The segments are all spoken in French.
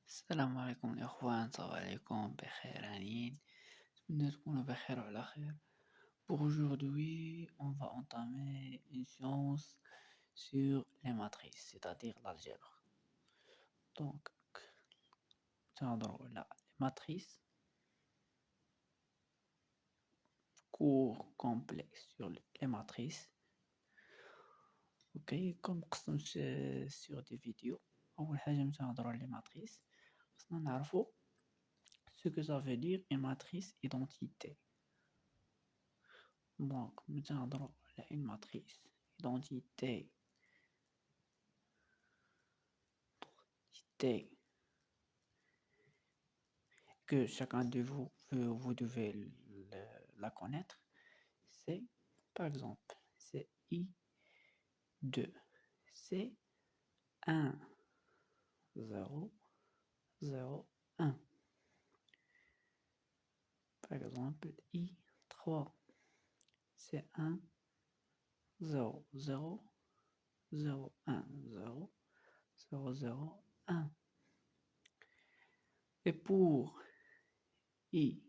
السلام عليكم الإخوان، صباح عليكم بخير هانيين. نتمنى تكونوا بخير وعلى خير. Pour aujourd'hui, on va entamer une séance sur les matrices, c'est-à-dire l'algèbre. Donc, les matrices, cours complet sur les matrices. Ok, comme sur des vidéos. أول حاجة نهضروا على les matrices. خصنا نعرفوا ce que ça veut dire une matrice identité. Donc, nous allons une matrice identité que chacun de vous devez la connaître. C'est, par exemple, c'est I2, c'est 1, 0, 0, 1. Par exemple, I3, c'est 1, 0, 0, 0, 1, 0, 0, 0, 1. Et pour I4,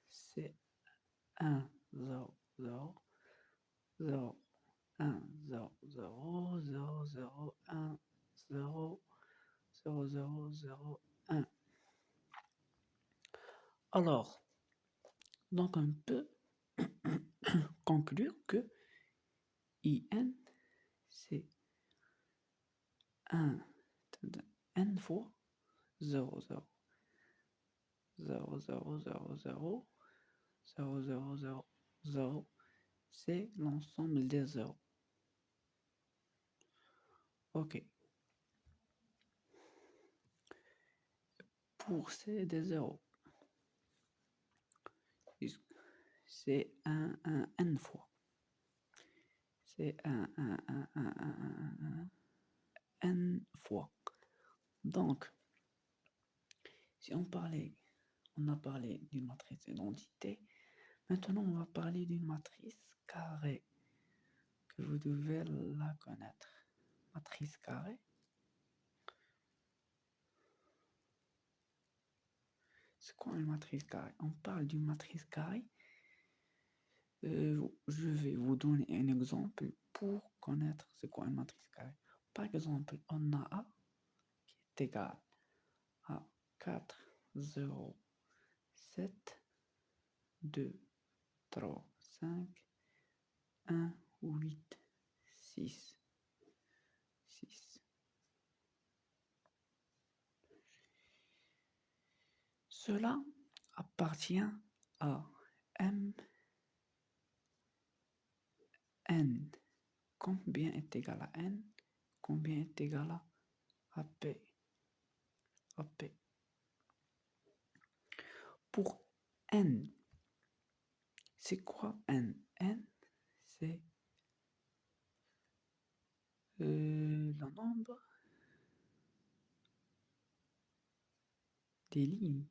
c'est 1, 0, 0, 0, 1, 0, 0, 0, 0, 1, 0, 0, 0, 0, 1. Alors, donc on peut conclure que IN, c'est 1, n fois 0, 0, 0, 0, 0, 0, 0, 0, 0, 0, c'est l'ensemble des zéros. Ok. Pour ces des zéros, c'est 1, n fois. C'est 1, 1, 1, 1, 1, 1, 1, n fois. Donc, si on a parlé d'une matrice d'identité, maintenant on va parler d'une matrice carrée, que vous devez la connaître. Matrice carrée. C'est quoi une matrice carrée? On parle d'une matrice carrée. Je vais vous donner un exemple pour connaître c'est quoi une matrice carrée. Par exemple, on a A qui est égal à 4, 0, 7, 2, 3, 5, 1, 8, 6, 6. Cela appartient à M, N. Combien est égal à N? Combien est égal à P? À P. Pour N, c'est quoi N? N, c'est le nombre des lignes.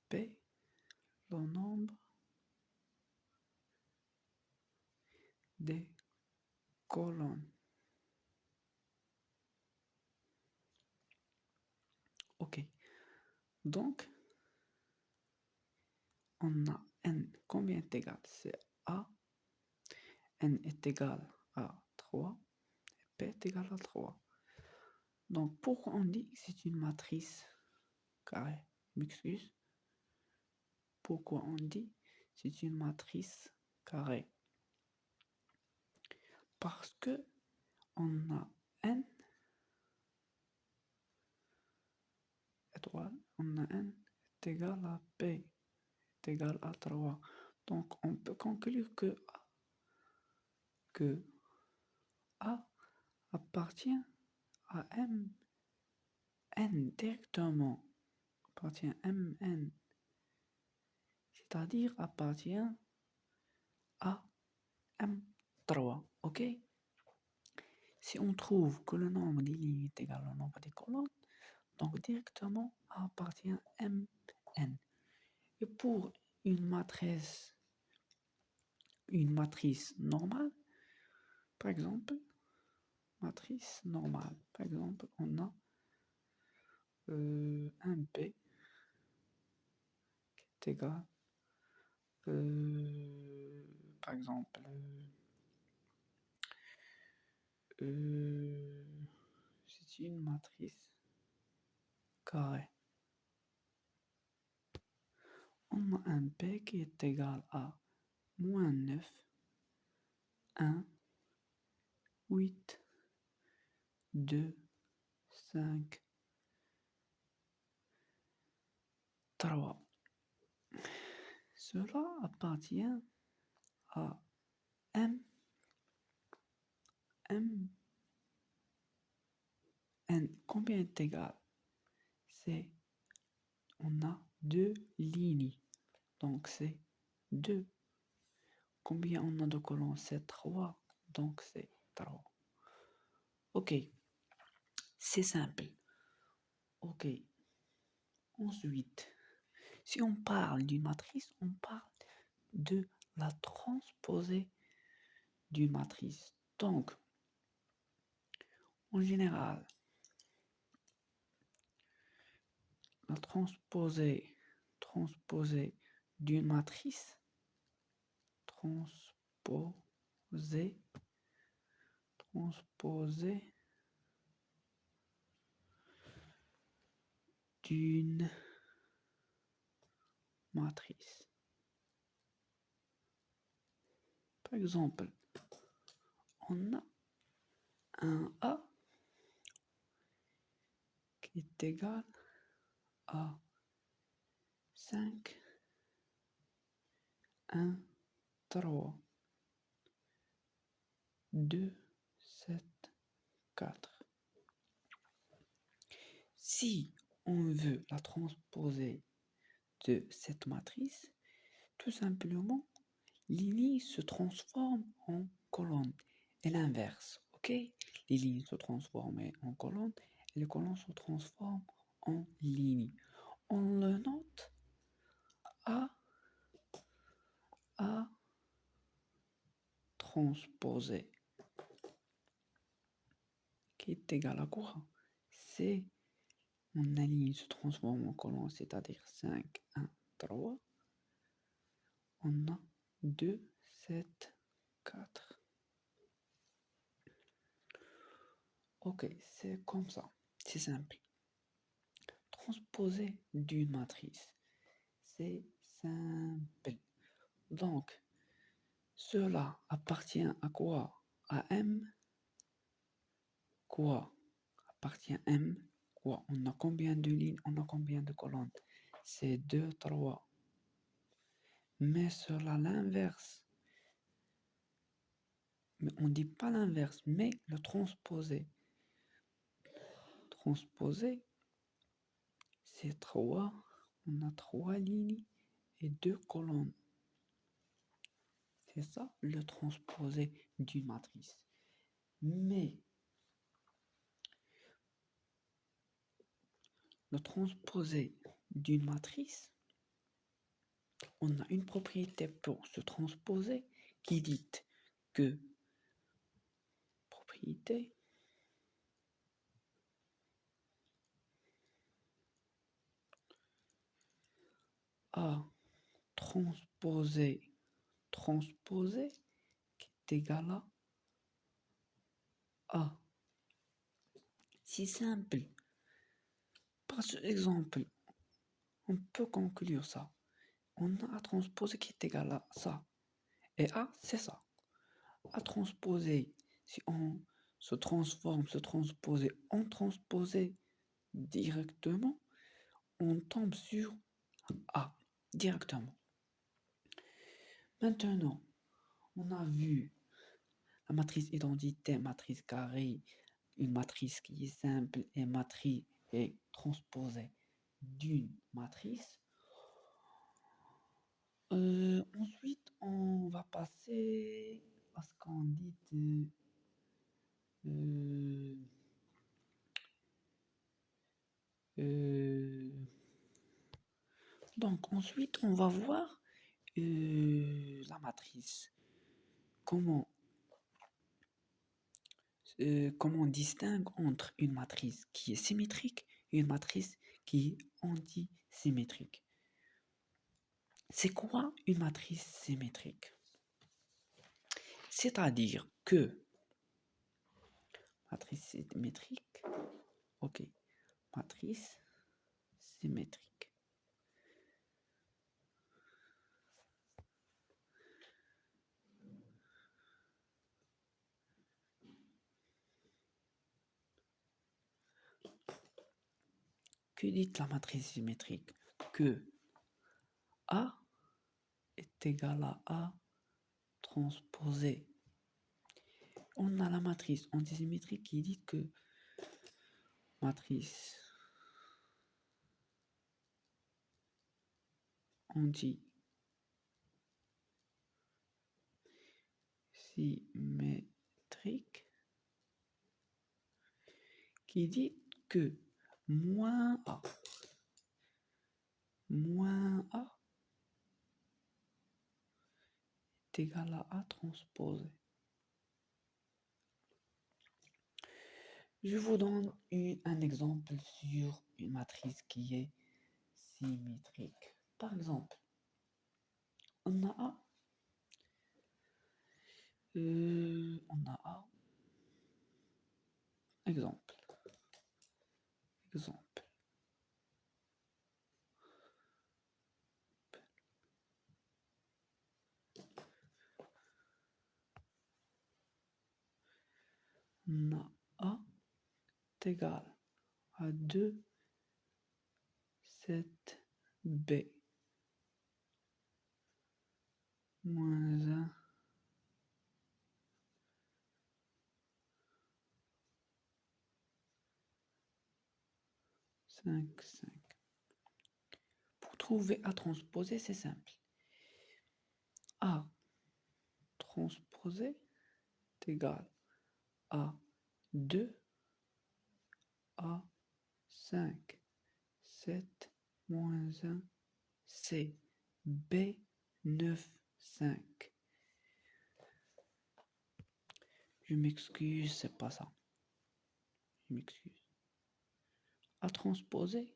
P, le nombre des colonnes. Ok. Donc, on a N. Combien est égal? C'est A. N est égal à 3. P est égal à 3. Donc, pourquoi on dit que c'est une matrice carrée? Je m'excuse. Pourquoi on dit que c'est une matrice carrée? Parce que on a N étoile, on a N est égal à P est égal à 3. Donc, on peut conclure que A appartient à M, N directement, appartient à Mn, c'est-à-dire appartient à M3, ok? Si on trouve que le nombre des lignes est égal au nombre des colonnes, donc directement A appartient à Mn. Et pour une matrice normale, Par exemple, matrice normale. Par exemple, on a un P qui est égal, par exemple, c'est une matrice carrée. On a un P qui est égal à moins 9, 1, 8, 2, 5, 3. Cela appartient à M, M, N. Combien est égal? C'est, on a deux lignes, donc c'est 2. Combien on a de colonnes? C'est 3, donc c'est 3. Ok, c'est simple. Ok, ensuite, si on parle d'une matrice, on parle de la transposée d'une matrice. Donc, en général, la transposée d'une matrice, transposée d'une matrice. Par exemple, on a un A qui est égal à 5, 1, 3, 2, 7, 4. Si on veut la transposer de cette matrice, tout simplement, les lignes se transforment en colonnes et l'inverse, ok? Les lignes se transforment en colonnes et les colonnes se transforment en lignes. On le note A transposé qui est égal à quoi? C'est on a ligne se transforme en colonne, c'est-à-dire 5, 1, 3. On a 2, 7, 4. Ok, c'est comme ça. C'est simple. Transposer d'une matrice. C'est simple. Donc, cela appartient à quoi? À M. Quoi? Appartient à M. Quoi? On a combien de lignes? On a combien de colonnes? C'est 2, 3. Mais cela l'inverse. Mais on ne dit pas l'inverse, mais le transposé. Transposé, c'est 3. On a 3 lignes et 2 colonnes. C'est ça le transposé d'une matrice. Mais le transposé d'une matrice, on a une propriété pour se transposer qui dit que propriété A transposé qui est égal à A. C'est simple. Par ce exemple, on peut conclure ça. On a A transposé qui est égal à ça. Et A, c'est ça. A transposé, si on se transposer, en transposé directement, on tombe sur A directement. Maintenant, on a vu la matrice identité, matrice carrée, une matrice qui est simple et matrice est transposée d'une matrice. Ensuite, on va passer à ce qu'on dit donc ensuite, on va voir la matrice. Comment comment on distingue entre une matrice qui est symétrique et une matrice qui est antisymétrique. C'est quoi une matrice symétrique? C'est-à-dire que matrice symétrique, ok, matrice symétrique. Que dit la matrice symétrique? Que A est égal à A transposé. On a la matrice antisymétrique qui dit que matrice antisymétrique qui dit que moins A est égal à A transposé. Je vous donne un exemple sur une matrice qui est symétrique. Par exemple, on a A. Exemple. On a A est égal à 2, 7, B moins 1, 5, 5. Pour trouver A transposé, c'est simple. A transposé est égal à 2, A 5, 7, moins 1, C, B 9, 5. Je m'excuse, c'est pas ça. Je m'excuse. A transposé,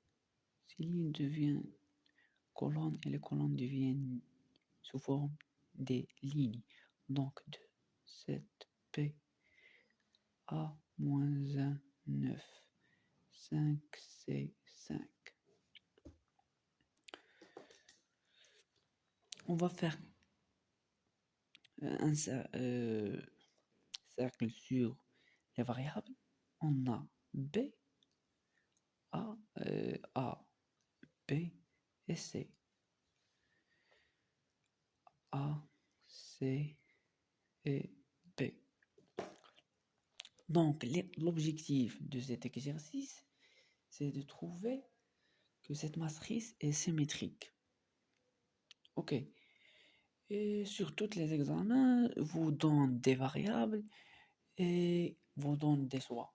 si ligne devient colonne et les colonnes deviennent sous forme des lignes. Donc 2, 7, P, A, moins 1, 9, 5, C, 5. On va faire un cercle sur les variables. On a B, A, B et C. A, C et B. Donc, l'objectif de cet exercice, c'est de trouver que cette matrice est symétrique. Ok. Et sur tous les examens, vous donne des variables et vous donne des choix.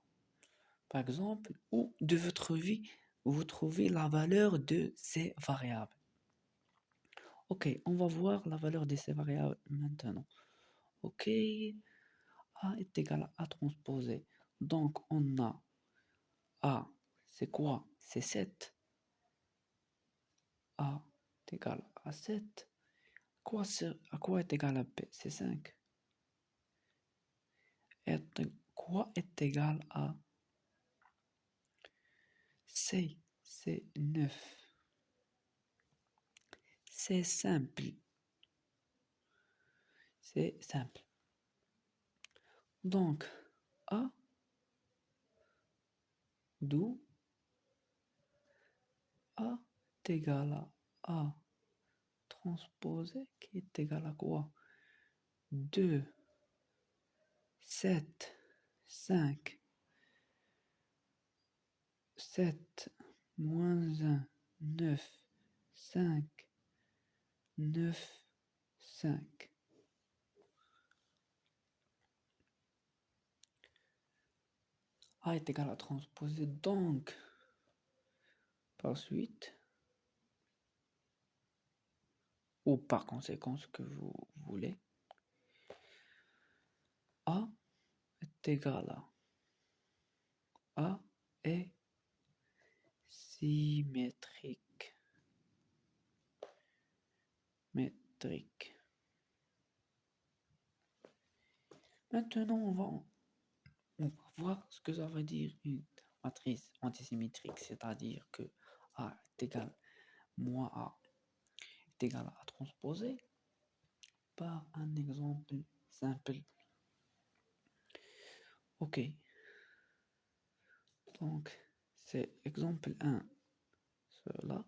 Par exemple, où de votre vie, vous trouvez la valeur de ces variables. Ok, on va voir la valeur de ces variables maintenant. Ok, A est égal à A transposé. Donc, on a A, c'est quoi? C'est 7. A est égal à 7. À quoi est égal à B? C'est 5. Quoi est égal à C? C'est 9. C'est simple. C'est simple. Donc, A, d'où A est égal à A transposé qui est égal à quoi? 2, 7, 5, 7, moins 1, 9, 5, 9, 5. A est égal à transposer, donc, par suite, ou par conséquent, ce que vous voulez, A est égal à est symétrique. Métrique. Maintenant, on va voir ce que ça veut dire une matrice antisymétrique, c'est-à-dire que A est égal moins A est égal à transposé par un exemple simple. Ok. Donc, c'est exemple 1, cela.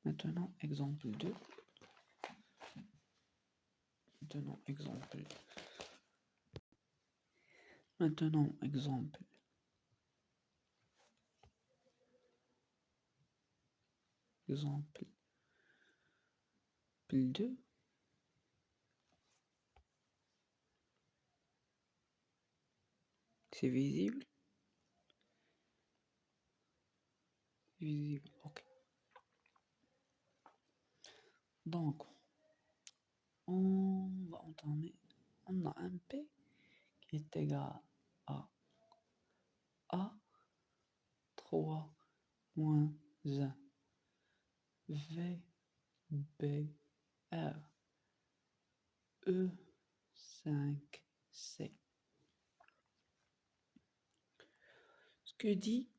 Maintenant, exemple 2. Maintenant, exemple. Maintenant, exemple. Exemple 2. C'est visible? Visible, ok. Donc, on va entamer. On a un P qui est égal à A3 moins 1 V B R E5C. Ce que dit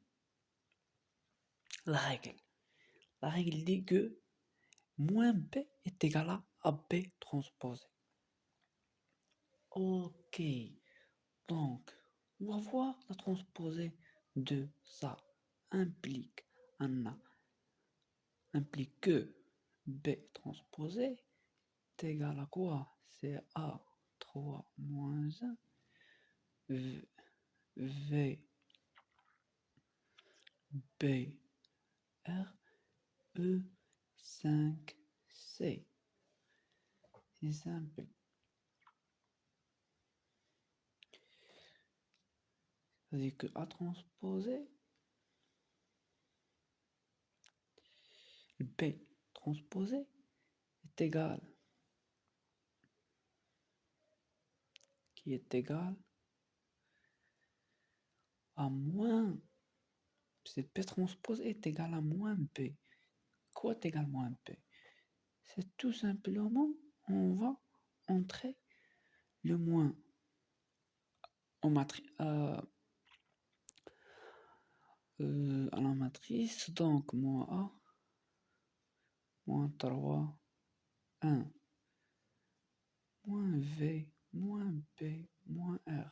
la règle. La règle dit que moins B est égal à B transposé. Ok. Donc, on va voir la transposée de ça implique implique que B transposé est égal à quoi? C'est A3 moins 1 V B R E 5C. C'est simple. C'est-à-dire que A transposé, B transposé est égal, qui est égal à moins, c'est P transposé est égal à moins B. Quoi est égal à moins B? C'est tout simplement, on va entrer le moins en à la matrice, donc moins A, moins 3, 1, moins V, moins B, moins R,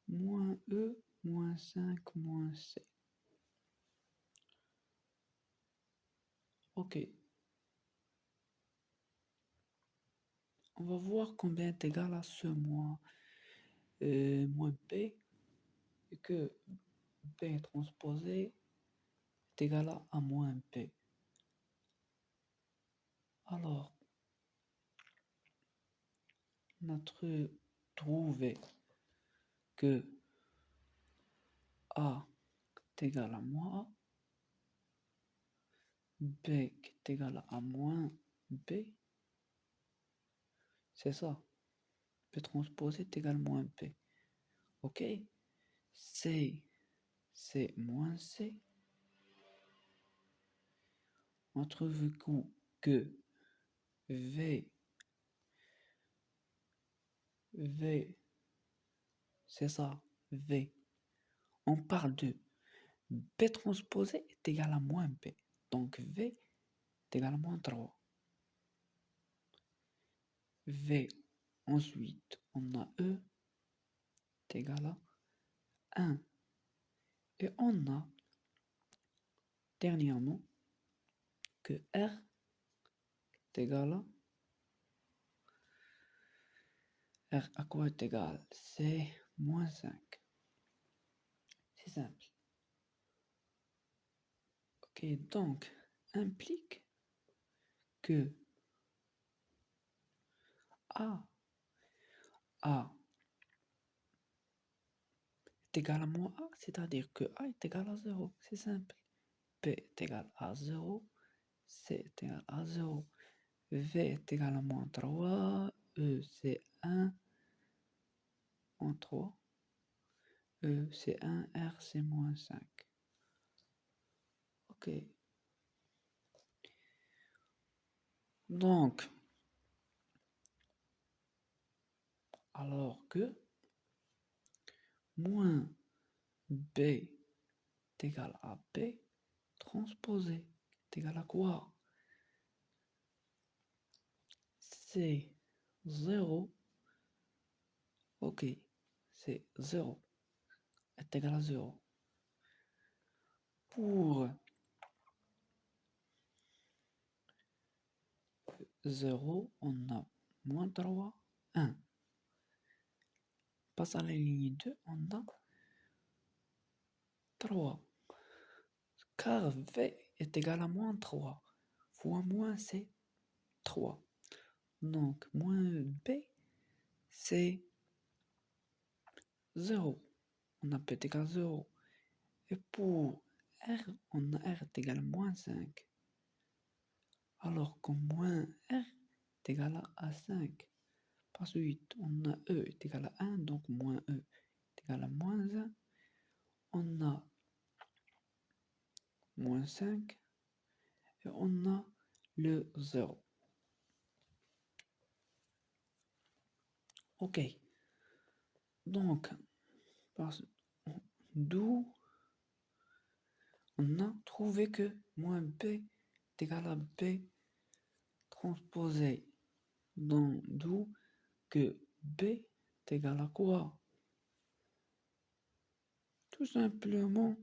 moins E, moins 5, moins C. Ok. On va voir combien est égal à ce moins B, et que B transposé est égal à moins B. Alors, on a trouvé que A est égal à moins A, B est égal à moins B, c'est ça. B transposé est égal à moins B. Ok? C, c'est moins C. On trouve que V, c'est ça, V. On parle de B transposé est égal à moins B. Donc V est égal à moins 3. V, ensuite, on a E est égal à 1. Et on a, dernièrement, que R est égal à... R à quoi est égal? C'est moins 5. C'est simple. Ok, donc, implique que A est égal à moins A, c'est-à-dire que A est égal à 0. C'est simple. B est égal à 0. C est égal à 0. V est égal à moins 3. E, c'est 1. Moins 3. E, c'est 1, R, c'est moins 5. Ok. Donc, alors que moins B est égal à B transposé est égal à quoi? C'est 0. Ok, c'est 0 est égal à 0. Pour 0, on a moins 3, 1. Passe à la ligne 2, on a 3. Car V est égal à moins 3. Fois moins, c'est 3. Donc, moins B, c'est 0. On a B est égal à 0. Et pour R, on a R est égal à moins 5. Alors que moins R est égal à 5. Par suite, on a E est égal à 1, donc moins E est égal à moins 1. On a moins 5 et on a le 0. Ok, donc, d'où on a trouvé que moins B est égal à B transposé. Donc, d'où que B est égal à quoi? Tout simplement,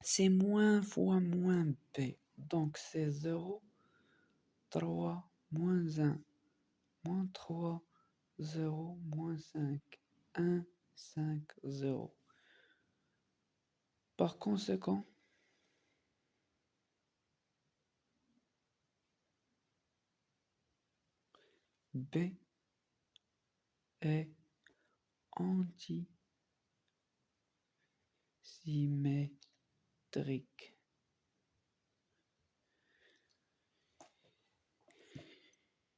c'est moins fois moins B. Donc, c'est 0, 3, moins 1, moins 3, 0, moins 5, 1, 5, 0. Par conséquent, B est antisymétrique.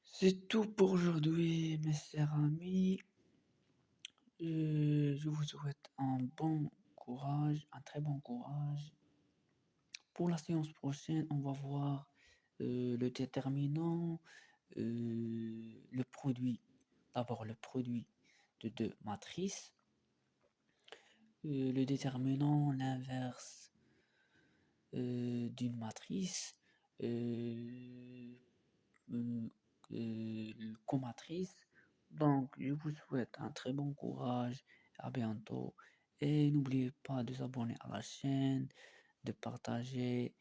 C'est tout pour aujourd'hui, mes chers amis. Je vous souhaite un bon courage, un très bon courage. Pour la séance prochaine, on va voir le déterminant, le produit. D'abord, le produit de deux matrices. Le déterminant, l'inverse d'une matrice. Comatrice. Donc, je vous souhaite un très bon courage, à bientôt. Et n'oubliez pas de vous abonner à la chaîne, de partager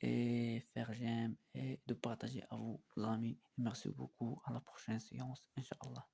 et faire j'aime et de partager à vos amis. Merci beaucoup. À la prochaine séance, Inch'Allah.